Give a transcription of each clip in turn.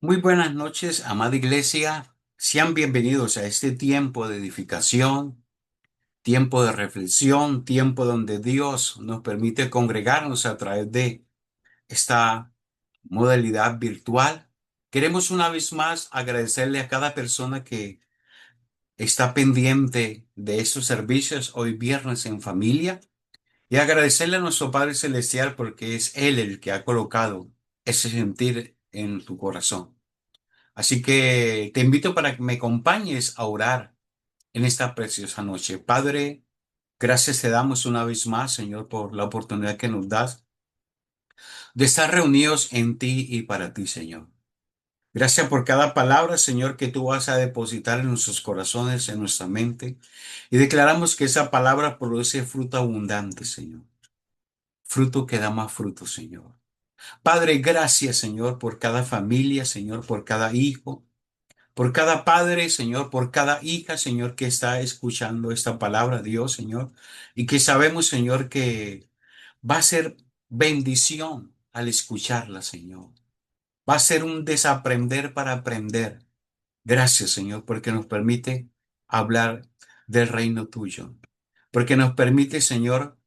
Muy buenas noches, amada iglesia. Sean bienvenidos a este tiempo de edificación, tiempo de reflexión, tiempo donde Dios nos permite congregarnos a través de esta modalidad virtual. Queremos una vez más agradecerle a cada persona que está pendiente de estos servicios hoy viernes en familia y agradecerle a nuestro Padre Celestial porque es Él el que ha colocado ese sentir en tu corazón. Así que te invito para que me acompañes a orar en esta preciosa noche. Padre, gracias te damos una vez más, Señor, por la oportunidad que nos das de estar reunidos en ti y para ti, Señor. Gracias por cada palabra, Señor, que tú vas a depositar en nuestros corazones, en nuestra mente. Y declaramos que esa palabra produce fruto abundante, Señor. Fruto que da más fruto, Señor. Padre, gracias, Señor, por cada familia, Señor, por cada hijo. Por cada padre, Señor, por cada hija, Señor, que está escuchando esta palabra, Dios, Señor, y que sabemos, Señor, que va a ser bendición al escucharla, Señor. Va a ser un desaprender para aprender. Gracias, Señor, porque nos permite hablar del reino tuyo, porque nos permite, Señor,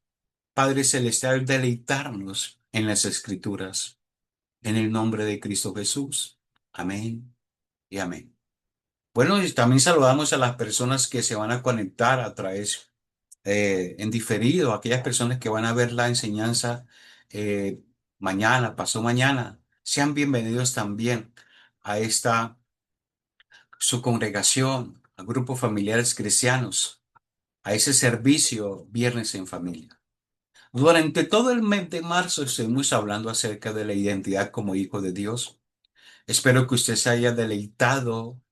Padre Celestial, deleitarnos en las Escrituras, en el nombre de Cristo Jesús. Amén y amén. Bueno, y también saludamos a las personas que se van a conectar a través en diferido, aquellas personas que van a ver la enseñanza eh, mañana, pasó mañana. Sean bienvenidos también a esta su congregación, a grupos familiares cristianos, a ese servicio Viernes en Familia. Durante todo el mes de marzo estuvimos hablando acerca de la identidad como hijo de Dios. Espero que usted se haya deleitado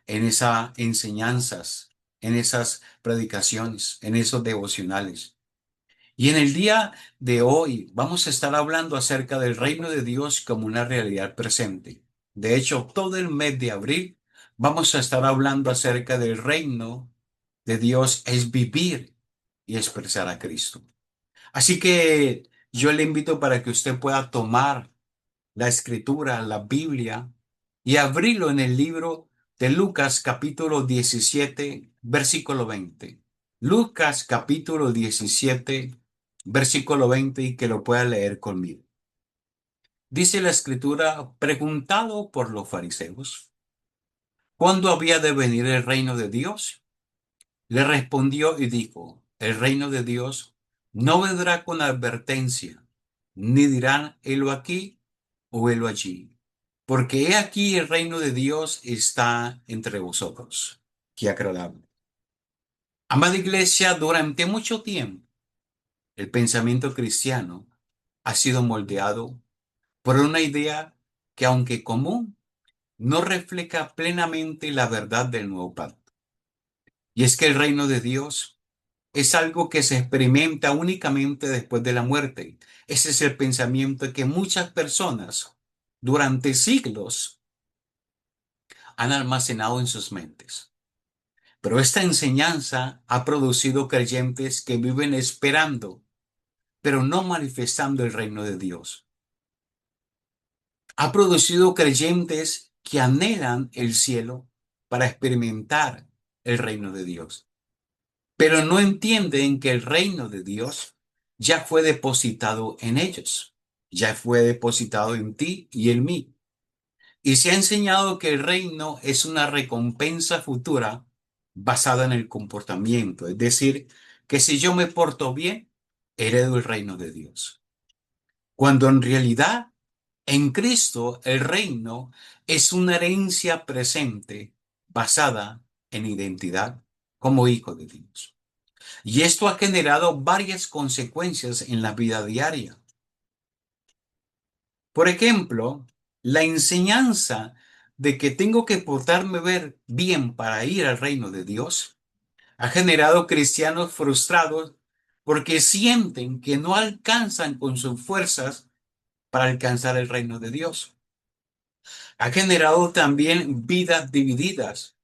en esas enseñanzas, en esas predicaciones, en esos devocionales. Y en el día de hoy vamos a estar hablando acerca del reino de Dios como una realidad presente. De hecho, todo el mes de abril vamos a estar hablando acerca del reino de Dios es vivir y expresar a Cristo. Así que yo le invito para que usted pueda tomar la escritura, la Biblia, y abrirlo en el libro de Lucas capítulo 17 versículo 20. Lucas capítulo 17 versículo 20 y que lo pueda leer conmigo. Dice la escritura, preguntado por los fariseos, ¿cuándo había de venir el reino de Dios? Le respondió y dijo, el reino de Dios no vendrá con advertencia, ni dirán, helo aquí o helo allí, porque he aquí el reino de Dios está entre vosotros. Qué agradable. Amada iglesia, durante mucho tiempo, el pensamiento cristiano ha sido moldeado por una idea que, aunque común, no refleja plenamente la verdad del nuevo pacto. Y es que el reino de Dios es algo que se experimenta únicamente después de la muerte. Ese es el pensamiento que muchas personas durante siglos han almacenado en sus mentes. Pero esta enseñanza ha producido creyentes que viven esperando, pero no manifestando el reino de Dios. Ha producido creyentes que anhelan el cielo para experimentar el reino de Dios, pero no entienden que el reino de Dios ya fue depositado en ellos, ya fue depositado en ti y en mí. Y se ha enseñado que el reino es una recompensa futura basada en el comportamiento, es decir, que si yo me porto bien, heredo el reino de Dios. Cuando en realidad, en Cristo, el reino es una herencia presente basada en identidad como hijo de Dios. Y esto ha generado varias consecuencias en la vida diaria. Por ejemplo, la enseñanza de que tengo que portarme ver bien para ir al reino de Dios ha generado cristianos frustrados porque sienten que no alcanzan con sus fuerzas para alcanzar el reino de Dios. Ha generado también vidas divididas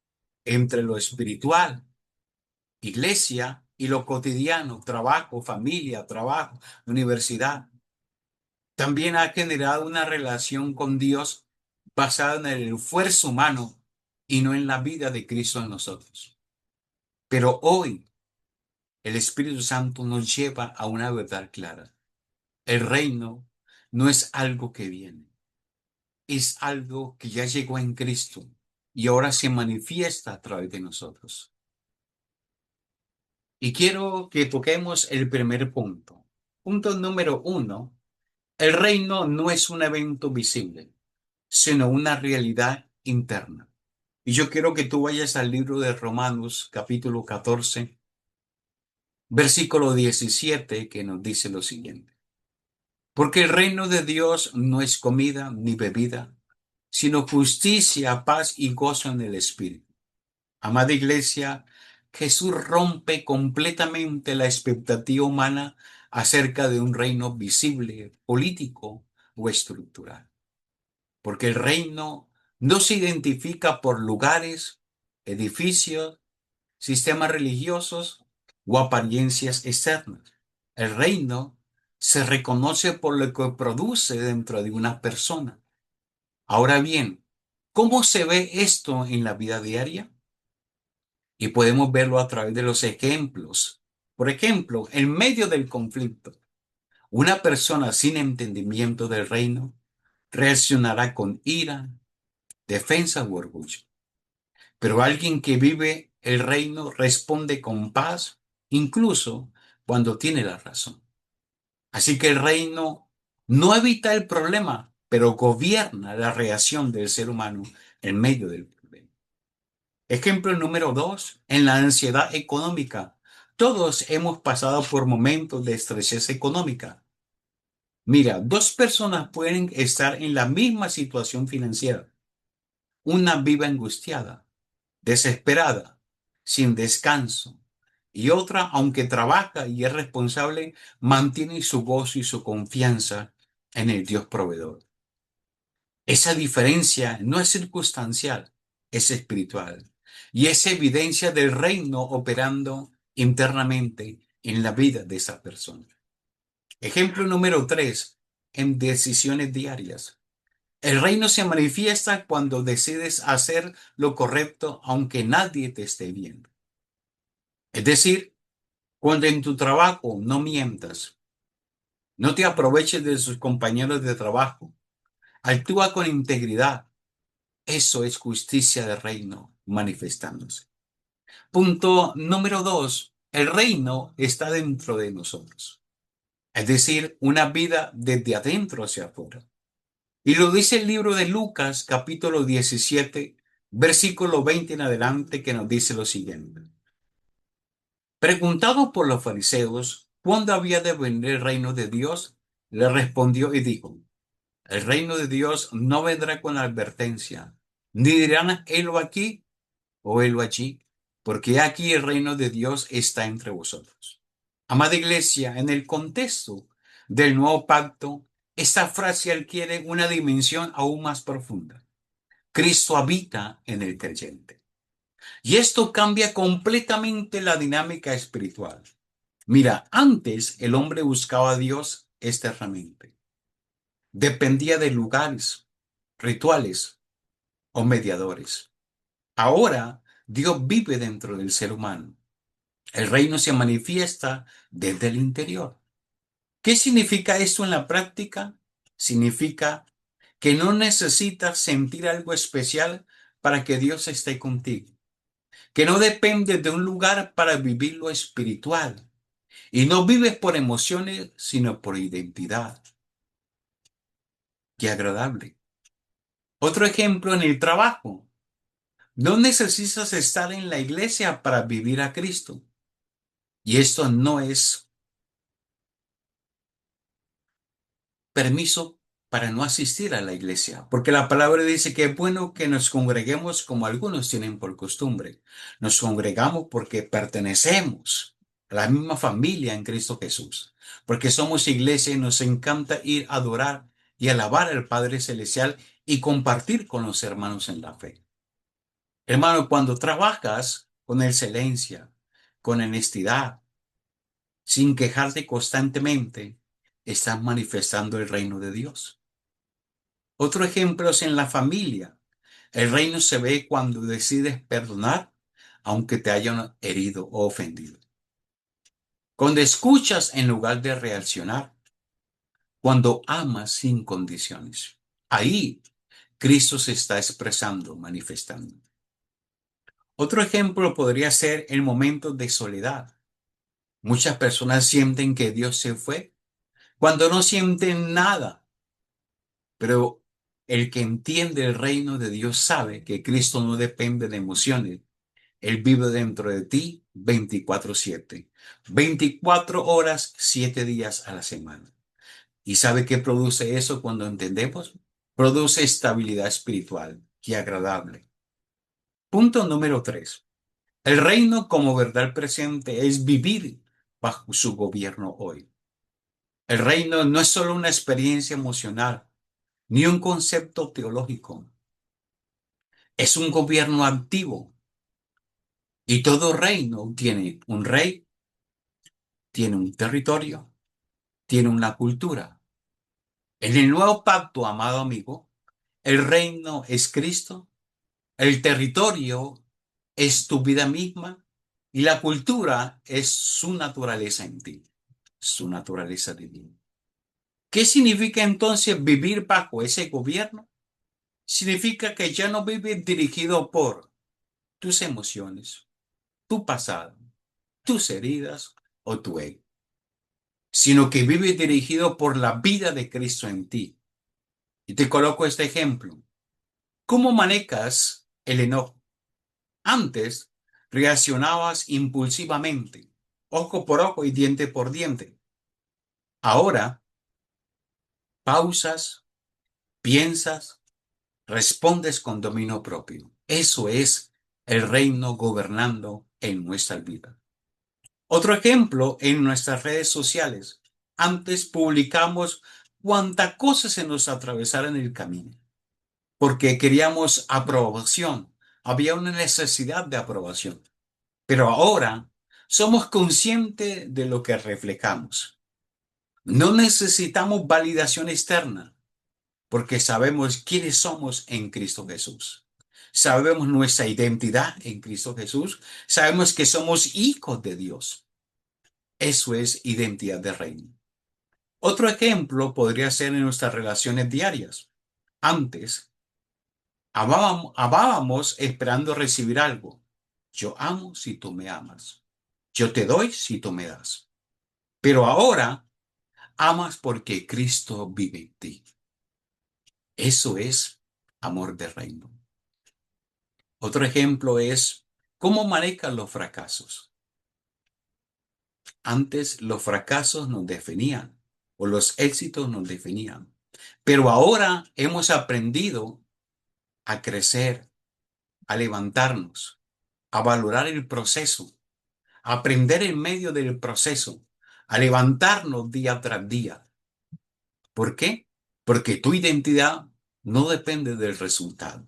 entre lo espiritual, iglesia, y lo cotidiano, trabajo, familia, trabajo, universidad. También ha generado una relación con Dios basada en el esfuerzo humano y no en la vida de Cristo en nosotros. Pero hoy el Espíritu Santo nos lleva a una verdad clara. El reino no es algo que viene, es algo que ya llegó en Cristo y ahora se manifiesta a través de nosotros. Y quiero que toquemos el primer punto. Punto número uno, el reino no es un evento visible, sino una realidad interna. Y yo quiero que tú vayas al libro de Romanos, capítulo 14, versículo 17, que nos dice lo siguiente. Porque el reino de Dios no es comida ni bebida, sino justicia, paz y gozo en el Espíritu. Amada iglesia, Jesús rompe completamente la expectativa humana acerca de un reino visible, político o estructural. Porque el reino no se identifica por lugares, edificios, sistemas religiosos o apariencias externas. El reino se reconoce por lo que produce dentro de una persona. Ahora bien, ¿cómo se ve esto en la vida diaria? Y podemos verlo a través de los ejemplos. Por ejemplo, en medio del conflicto, una persona sin entendimiento del reino reaccionará con ira, defensa u orgullo. Pero alguien que vive el reino responde con paz, incluso cuando tiene la razón. Así que el reino no evita el problema, pero gobierna la reacción del ser humano en medio del problema. Ejemplo número dos, en la ansiedad económica. Todos hemos pasado por momentos de estrechez económica. Mira, dos personas pueden estar en la misma situación financiera. Una vive angustiada, desesperada, sin descanso, y otra, aunque trabaja y es responsable, mantiene su gozo y su confianza en el Dios proveedor. Esa diferencia no es circunstancial, es espiritual, y es evidencia del reino operando internamente en la vida de esa persona. Ejemplo número tres, en decisiones diarias. El reino se manifiesta cuando decides hacer lo correcto aunque nadie te esté viendo. Es decir, cuando en tu trabajo no mientas, no te aproveches de sus compañeros de trabajo, actúa con integridad. Eso es justicia del reino manifestándose. Punto número dos, el reino está dentro de nosotros. Es decir, una vida desde adentro hacia afuera. Y lo dice el libro de Lucas, capítulo 17, versículo 20 en adelante, que nos dice lo siguiente. Preguntado por los fariseos cuándo había de venir el reino de Dios, le respondió y dijo, el reino de Dios no vendrá con advertencia, ni dirán helo aquí o helo allí, porque aquí el reino de Dios está entre vosotros. Amada iglesia, en el contexto del nuevo pacto, esta frase adquiere una dimensión aún más profunda. Cristo habita en el creyente. Y esto cambia completamente la dinámica espiritual. Mira, antes el hombre buscaba a Dios externamente. Dependía de lugares, rituales o mediadores. Ahora Dios vive dentro del ser humano. El reino se manifiesta desde el interior. ¿Qué significa esto en la práctica? Significa que no necesitas sentir algo especial para que Dios esté contigo. Que no depende de un lugar para vivir lo espiritual. Y no vives por emociones, sino por identidad. Qué agradable. Otro ejemplo en el trabajo. No necesitas estar en la iglesia para vivir a Cristo. Y esto no es permiso para no asistir a la iglesia, porque la palabra dice que es bueno que nos congreguemos como algunos tienen por costumbre. Nos congregamos porque pertenecemos a la misma familia en Cristo Jesús, porque somos iglesia y nos encanta ir a adorar y alabar al Padre Celestial y compartir con los hermanos en la fe. Hermano, cuando trabajas con excelencia, con honestidad, sin quejarte constantemente, estás manifestando el reino de Dios. Otro ejemplo es en la familia. El reino se ve cuando decides perdonar, aunque te hayan herido o ofendido. Cuando escuchas en lugar de reaccionar. Cuando amas sin condiciones. Ahí Cristo se está expresando, manifestando. Otro ejemplo podría ser el momento de soledad. Muchas personas sienten que Dios se fue cuando no sienten nada, pero el que entiende el reino de Dios sabe que Cristo no depende de emociones. Él vive dentro de ti 24/7, 24 horas, 7 días a la semana. ¿Y sabe qué produce eso cuando entendemos? Produce estabilidad espiritual y agradable. Punto número 3. El reino como verdad presente es vivir bajo su gobierno hoy. El reino no es solo una experiencia emocional, ni un concepto teológico. Es un gobierno activo. Y todo reino tiene un rey, tiene un territorio, tiene una cultura. En el nuevo pacto, amado amigo, el reino es Cristo. El territorio es tu vida misma y la cultura es su naturaleza en ti, su naturaleza divina. ¿Qué significa entonces vivir bajo ese gobierno? Significa que ya no vives dirigido por tus emociones, tu pasado, tus heridas o tu ego, sino que vives dirigido por la vida de Cristo en ti. Y te coloco este ejemplo. ¿Cómo manejas el enojo? Antes reaccionabas impulsivamente, ojo por ojo y diente por diente. Ahora pausas, piensas, respondes con dominio propio. Eso es el reino gobernando en nuestra vida. Otro ejemplo en nuestras redes sociales. Antes publicamos cuánta cosa se nos atravesara en el camino, porque queríamos aprobación. Había una necesidad de aprobación. Pero ahora somos conscientes de lo que reflejamos. No necesitamos validación externa porque sabemos quiénes somos en Cristo Jesús. Sabemos nuestra identidad en Cristo Jesús. Sabemos que somos hijos de Dios. Eso es identidad de reino. Otro ejemplo podría ser en nuestras relaciones diarias. Antes, amábamos esperando recibir algo. Yo amo si tú me amas. Yo te doy si tú me das. Pero ahora amas porque Cristo vive en ti. Eso es amor de reino. Otro ejemplo es cómo manejan los fracasos. Antes los fracasos nos definían o los éxitos nos definían. Pero ahora hemos aprendido a crecer, a levantarnos, a valorar el proceso, a aprender en medio del proceso, a levantarnos día tras día. ¿Por qué? Porque tu identidad no depende del resultado.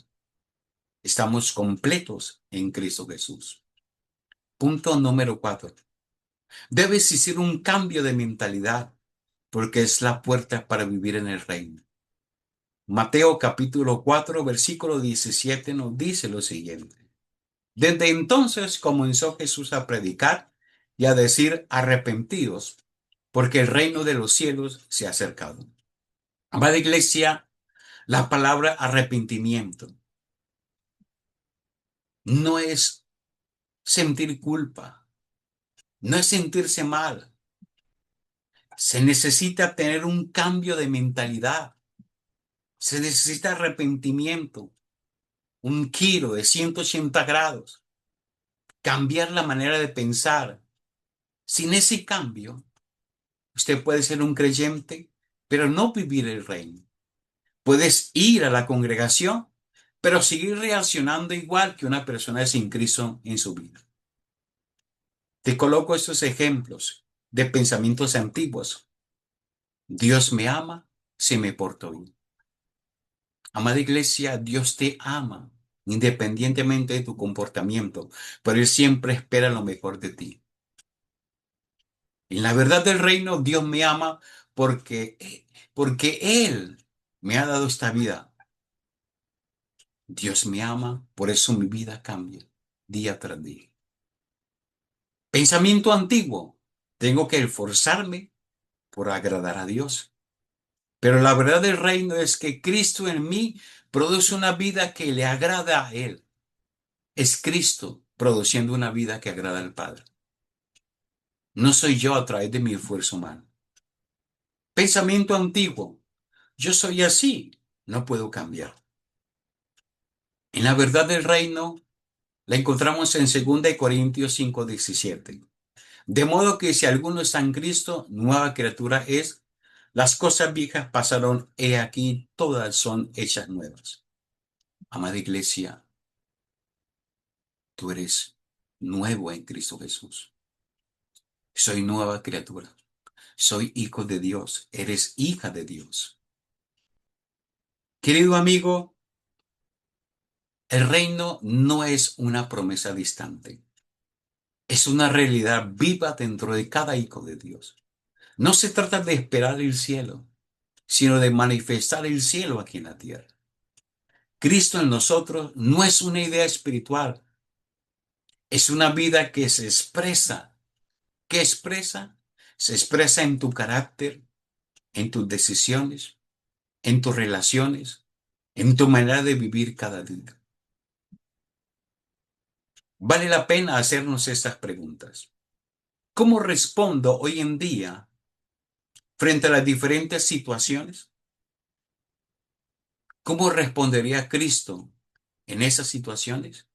Estamos completos en Cristo Jesús. Punto número 4. Debes existir un cambio de mentalidad porque es la puerta para vivir en el reino. Mateo capítulo 4, versículo 17 nos dice lo siguiente. Desde entonces comenzó Jesús a predicar y a decir arrepentidos porque el reino de los cielos se ha acercado. Amada iglesia, la palabra arrepentimiento no es sentir culpa, no es sentirse mal. Se necesita tener un cambio de mentalidad. Se necesita arrepentimiento, un giro de 180 grados, cambiar la manera de pensar. Sin ese cambio, usted puede ser un creyente, pero no vivir el reino. Puedes ir a la congregación, pero seguir reaccionando igual que una persona sin Cristo en su vida. Te coloco estos ejemplos de pensamientos antiguos. Dios me ama si me porto bien. Amada iglesia, Dios te ama independientemente de tu comportamiento, pero Él siempre espera lo mejor de ti. En la verdad del reino, Dios me ama porque, porque Él me ha dado esta vida. Dios me ama, por eso mi vida cambia día tras día. Pensamiento antiguo. Tengo que esforzarme por agradar a Dios. Pero la verdad del reino es que Cristo en mí produce una vida que le agrada a Él. Es Cristo produciendo una vida que agrada al Padre. No soy yo a través de mi esfuerzo humano. Pensamiento antiguo. Yo soy así. No puedo cambiar. En la verdad del reino la encontramos en 2 Corintios 5:17. De modo que si alguno está en Cristo, nueva criatura es. Las cosas viejas pasaron, he aquí, todas son hechas nuevas. Amada iglesia, tú eres nuevo en Cristo Jesús. Soy nueva criatura. Soy hijo de Dios. Eres hija de Dios. Querido amigo, el reino no es una promesa distante. Es una realidad viva dentro de cada hijo de Dios. No se trata de esperar el cielo, sino de manifestar el cielo aquí en la tierra. Cristo en nosotros no es una idea espiritual, es una vida que se expresa. ¿Qué expresa? Se expresa en tu carácter, en tus decisiones, en tus relaciones, en tu manera de vivir cada día. Vale la pena hacernos estas preguntas. ¿Cómo respondo hoy en día frente a las diferentes situaciones? ¿Cómo respondería Cristo en esas situaciones?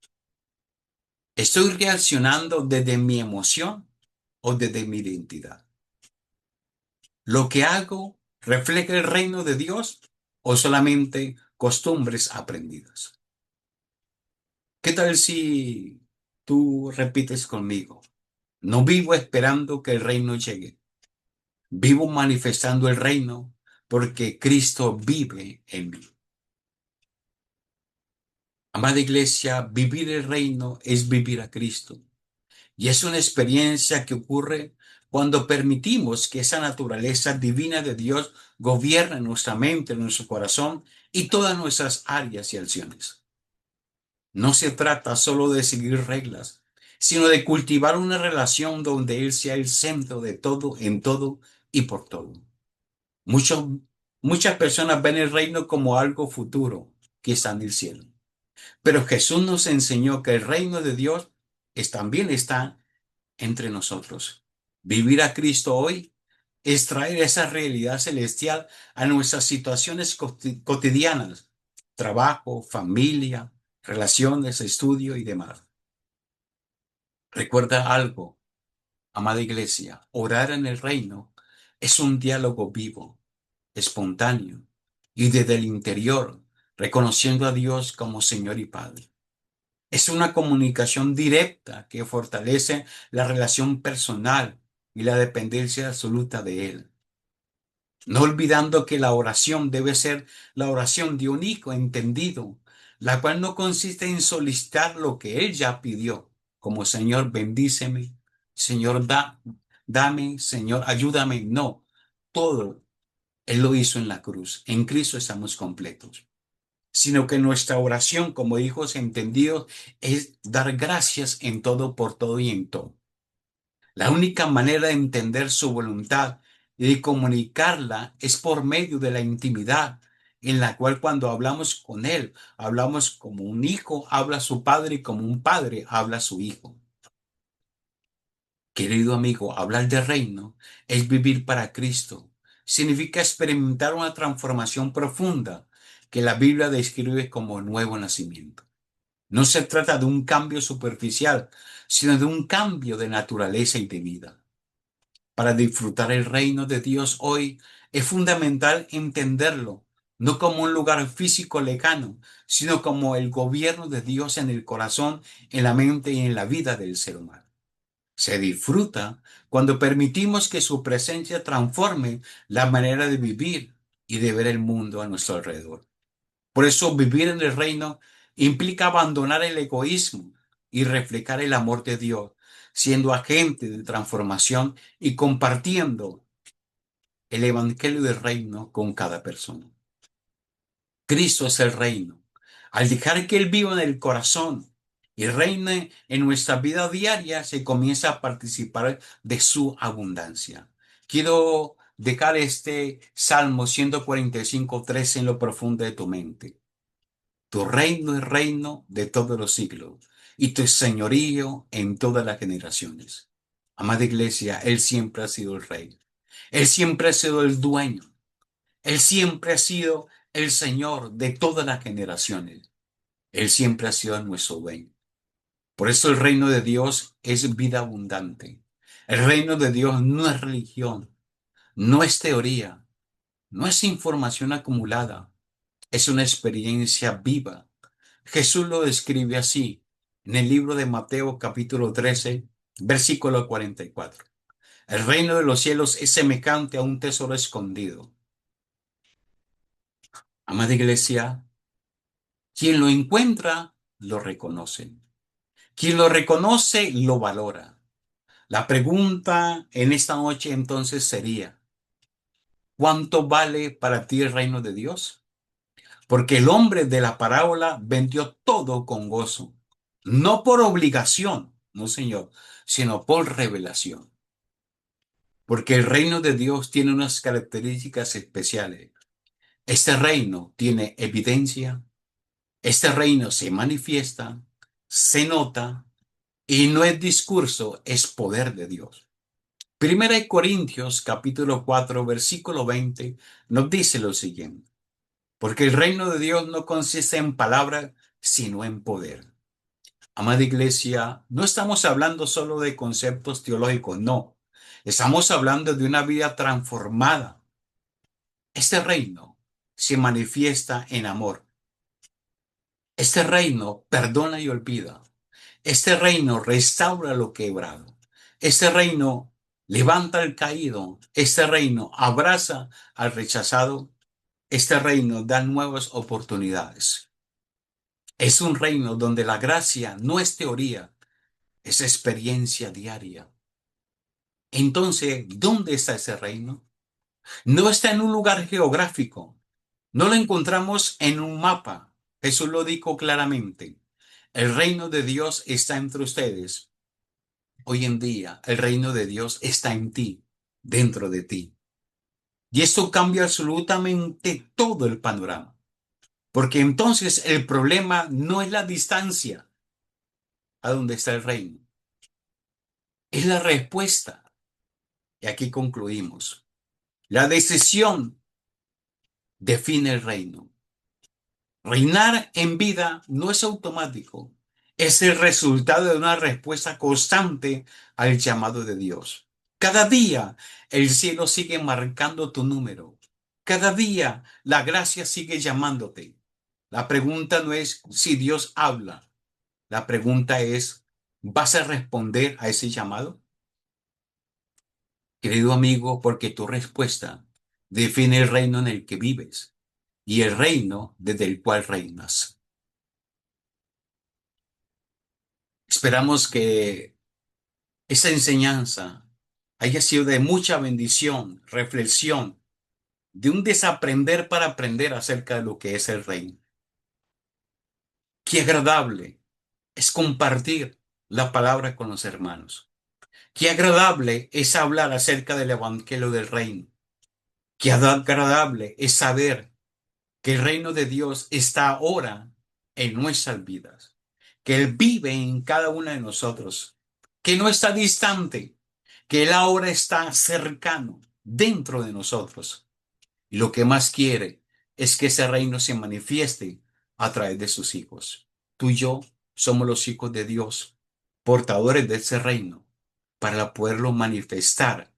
¿Estoy reaccionando desde mi emoción o desde mi identidad? ¿Lo que hago refleja el reino de Dios o solamente costumbres aprendidas? ¿Qué tal si tú repites conmigo? No vivo esperando que el reino llegue. Vivo manifestando el reino porque Cristo vive en mí. Amada iglesia, vivir el reino es vivir a Cristo. Y es una experiencia que ocurre cuando permitimos que esa naturaleza divina de Dios gobierne nuestra mente, nuestro corazón y todas nuestras áreas y acciones. No se trata solo de seguir reglas, sino de cultivar una relación donde Él sea el centro de todo, en todo y por todo. Muchos, muchas personas ven el reino como algo futuro que está en el cielo. Pero Jesús nos enseñó que el reino de Dios también está entre nosotros. Vivir a Cristo hoy es traer esa realidad celestial a nuestras situaciones cotidianas, trabajo, familia, relaciones, estudio y demás. Recuerda algo, amada iglesia, orar en el reino es un diálogo vivo, espontáneo y desde el interior, reconociendo a Dios como Señor y Padre. Es una comunicación directa que fortalece la relación personal y la dependencia absoluta de Él. No olvidando que la oración debe ser la oración de un hijo entendido, la cual no consiste en solicitar lo que Él ya pidió, como Señor, bendíceme, Señor, dame, Señor, ayúdame. No, todo Él lo hizo en la cruz. En Cristo estamos completos, sino que nuestra oración como hijos entendidos es dar gracias en todo, por todo y en todo. La única manera de entender su voluntad y de comunicarla es por medio de la intimidad, en la cual cuando hablamos con Él, hablamos como un hijo habla a su padre y como un padre habla a su hijo. Querido amigo, hablar de reino es vivir para Cristo. Significa experimentar una transformación profunda que la Biblia describe como nuevo nacimiento. No se trata de un cambio superficial, sino de un cambio de naturaleza y de vida. Para disfrutar el reino de Dios hoy es fundamental entenderlo, no como un lugar físico lejano, sino como el gobierno de Dios en el corazón, en la mente y en la vida del ser humano. Se disfruta cuando permitimos que su presencia transforme la manera de vivir y de ver el mundo a nuestro alrededor. Por eso vivir en el reino implica abandonar el egoísmo y reflejar el amor de Dios, siendo agente de transformación y compartiendo el evangelio del reino con cada persona. Cristo es el reino. Al dejar que Él viva en el corazón y reine en nuestra vida diaria, se comienza a participar de su abundancia. Quiero dejar este Salmo 145:13 en lo profundo de tu mente. Tu reino es reino de todos los siglos y tu señorío en todas las generaciones. Amada iglesia, Él siempre ha sido el rey. Él siempre ha sido el dueño. Él siempre ha sido el Señor de todas las generaciones. Él siempre ha sido nuestro dueño. Por eso el reino de Dios es vida abundante. El reino de Dios no es religión, no es teoría, no es información acumulada, es una experiencia viva. Jesús lo describe así en el libro de Mateo capítulo 13, versículo 44. El reino de los cielos es semejante a un tesoro escondido. Amada iglesia, quien lo encuentra, lo reconoce. Quien lo reconoce, lo valora. La pregunta en esta noche entonces sería, ¿cuánto vale para ti el reino de Dios? Porque el hombre de la parábola vendió todo con gozo, no por obligación, no señor, sino por revelación. Porque el reino de Dios tiene unas características especiales. Este reino tiene evidencia, este reino se manifiesta, se nota y no es discurso, es poder de Dios. Primera de Corintios capítulo 4 versículo 20 nos dice lo siguiente, porque el reino de Dios no consiste en palabra, sino en poder. Amada iglesia, no estamos hablando solo de conceptos teológicos, no. Estamos hablando de una vida transformada. Este reino se manifiesta en amor. Este reino perdona y olvida. Este reino restaura lo quebrado. Este reino levanta al caído. Este reino abraza al rechazado. Este reino da nuevas oportunidades. Es un reino donde la gracia no es teoría, es experiencia diaria. Entonces, ¿dónde está ese reino? No está en un lugar geográfico. No lo encontramos en un mapa. Jesús lo dijo claramente. El reino de Dios está entre ustedes. Hoy en día, el reino de Dios está en ti, dentro de ti. Y esto cambia absolutamente todo el panorama. Porque entonces el problema no es la distancia a donde está el reino, es la respuesta. Y aquí concluimos. La decisión define el reino. Reinar en vida no es automático, es el resultado de una respuesta constante al llamado de Dios. Cada día el cielo sigue marcando tu número. Cada día la gracia sigue llamándote. La pregunta no es si Dios habla. La pregunta es, ¿vas a responder a ese llamado? Querido amigo, porque tu respuesta define el reino en el que vives y el reino desde el cual reinas. Esperamos que esa enseñanza haya sido de mucha bendición, reflexión, de un desaprender para aprender acerca de lo que es el reino. Qué agradable es compartir la palabra con los hermanos. Qué agradable es hablar acerca del evangelio del reino. Qué agradable es saber que el reino de Dios está ahora en nuestras vidas, que Él vive en cada una de nosotros, que no está distante, que Él ahora está cercano dentro de nosotros. Y lo que más quiere es que ese reino se manifieste a través de sus hijos. Tú y yo somos los hijos de Dios, portadores de ese reino, para poderlo manifestar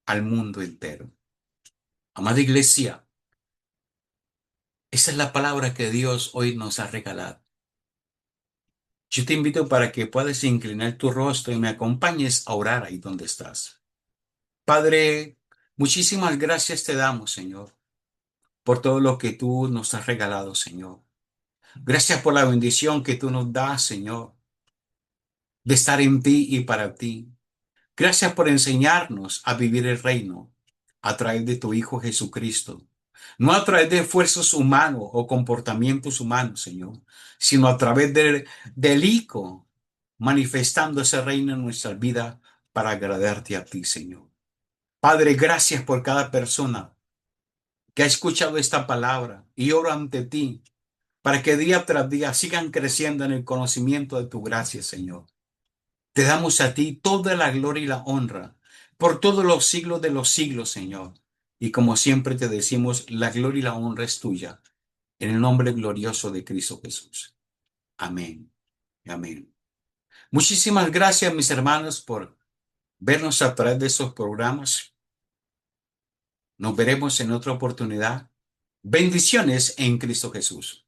al mundo entero. Amada iglesia, esa es la palabra que Dios hoy nos ha regalado. Yo te invito para que puedas inclinar tu rostro y me acompañes a orar ahí donde estás. Padre, muchísimas gracias te damos, Señor, por todo lo que tú nos has regalado, Señor. Gracias por la bendición que tú nos das, Señor, de estar en ti y para ti. Gracias por enseñarnos a vivir el reino a través de tu Hijo Jesucristo. No a través de esfuerzos humanos o comportamientos humanos, Señor, sino a través del Hijo, manifestando ese reino en nuestra vida para agradarte a ti, Señor. Padre, gracias por cada persona que ha escuchado esta palabra y oro ante ti para que día tras día sigan creciendo en el conocimiento de tu gracia, Señor. Te damos a ti toda la gloria y la honra por todos los siglos de los siglos, Señor. Y como siempre te decimos, la gloria y la honra es tuya, en el nombre glorioso de Cristo Jesús. Amén. Amén. Muchísimas gracias, mis hermanos, por vernos a través de esos programas. Nos veremos en otra oportunidad. Bendiciones en Cristo Jesús.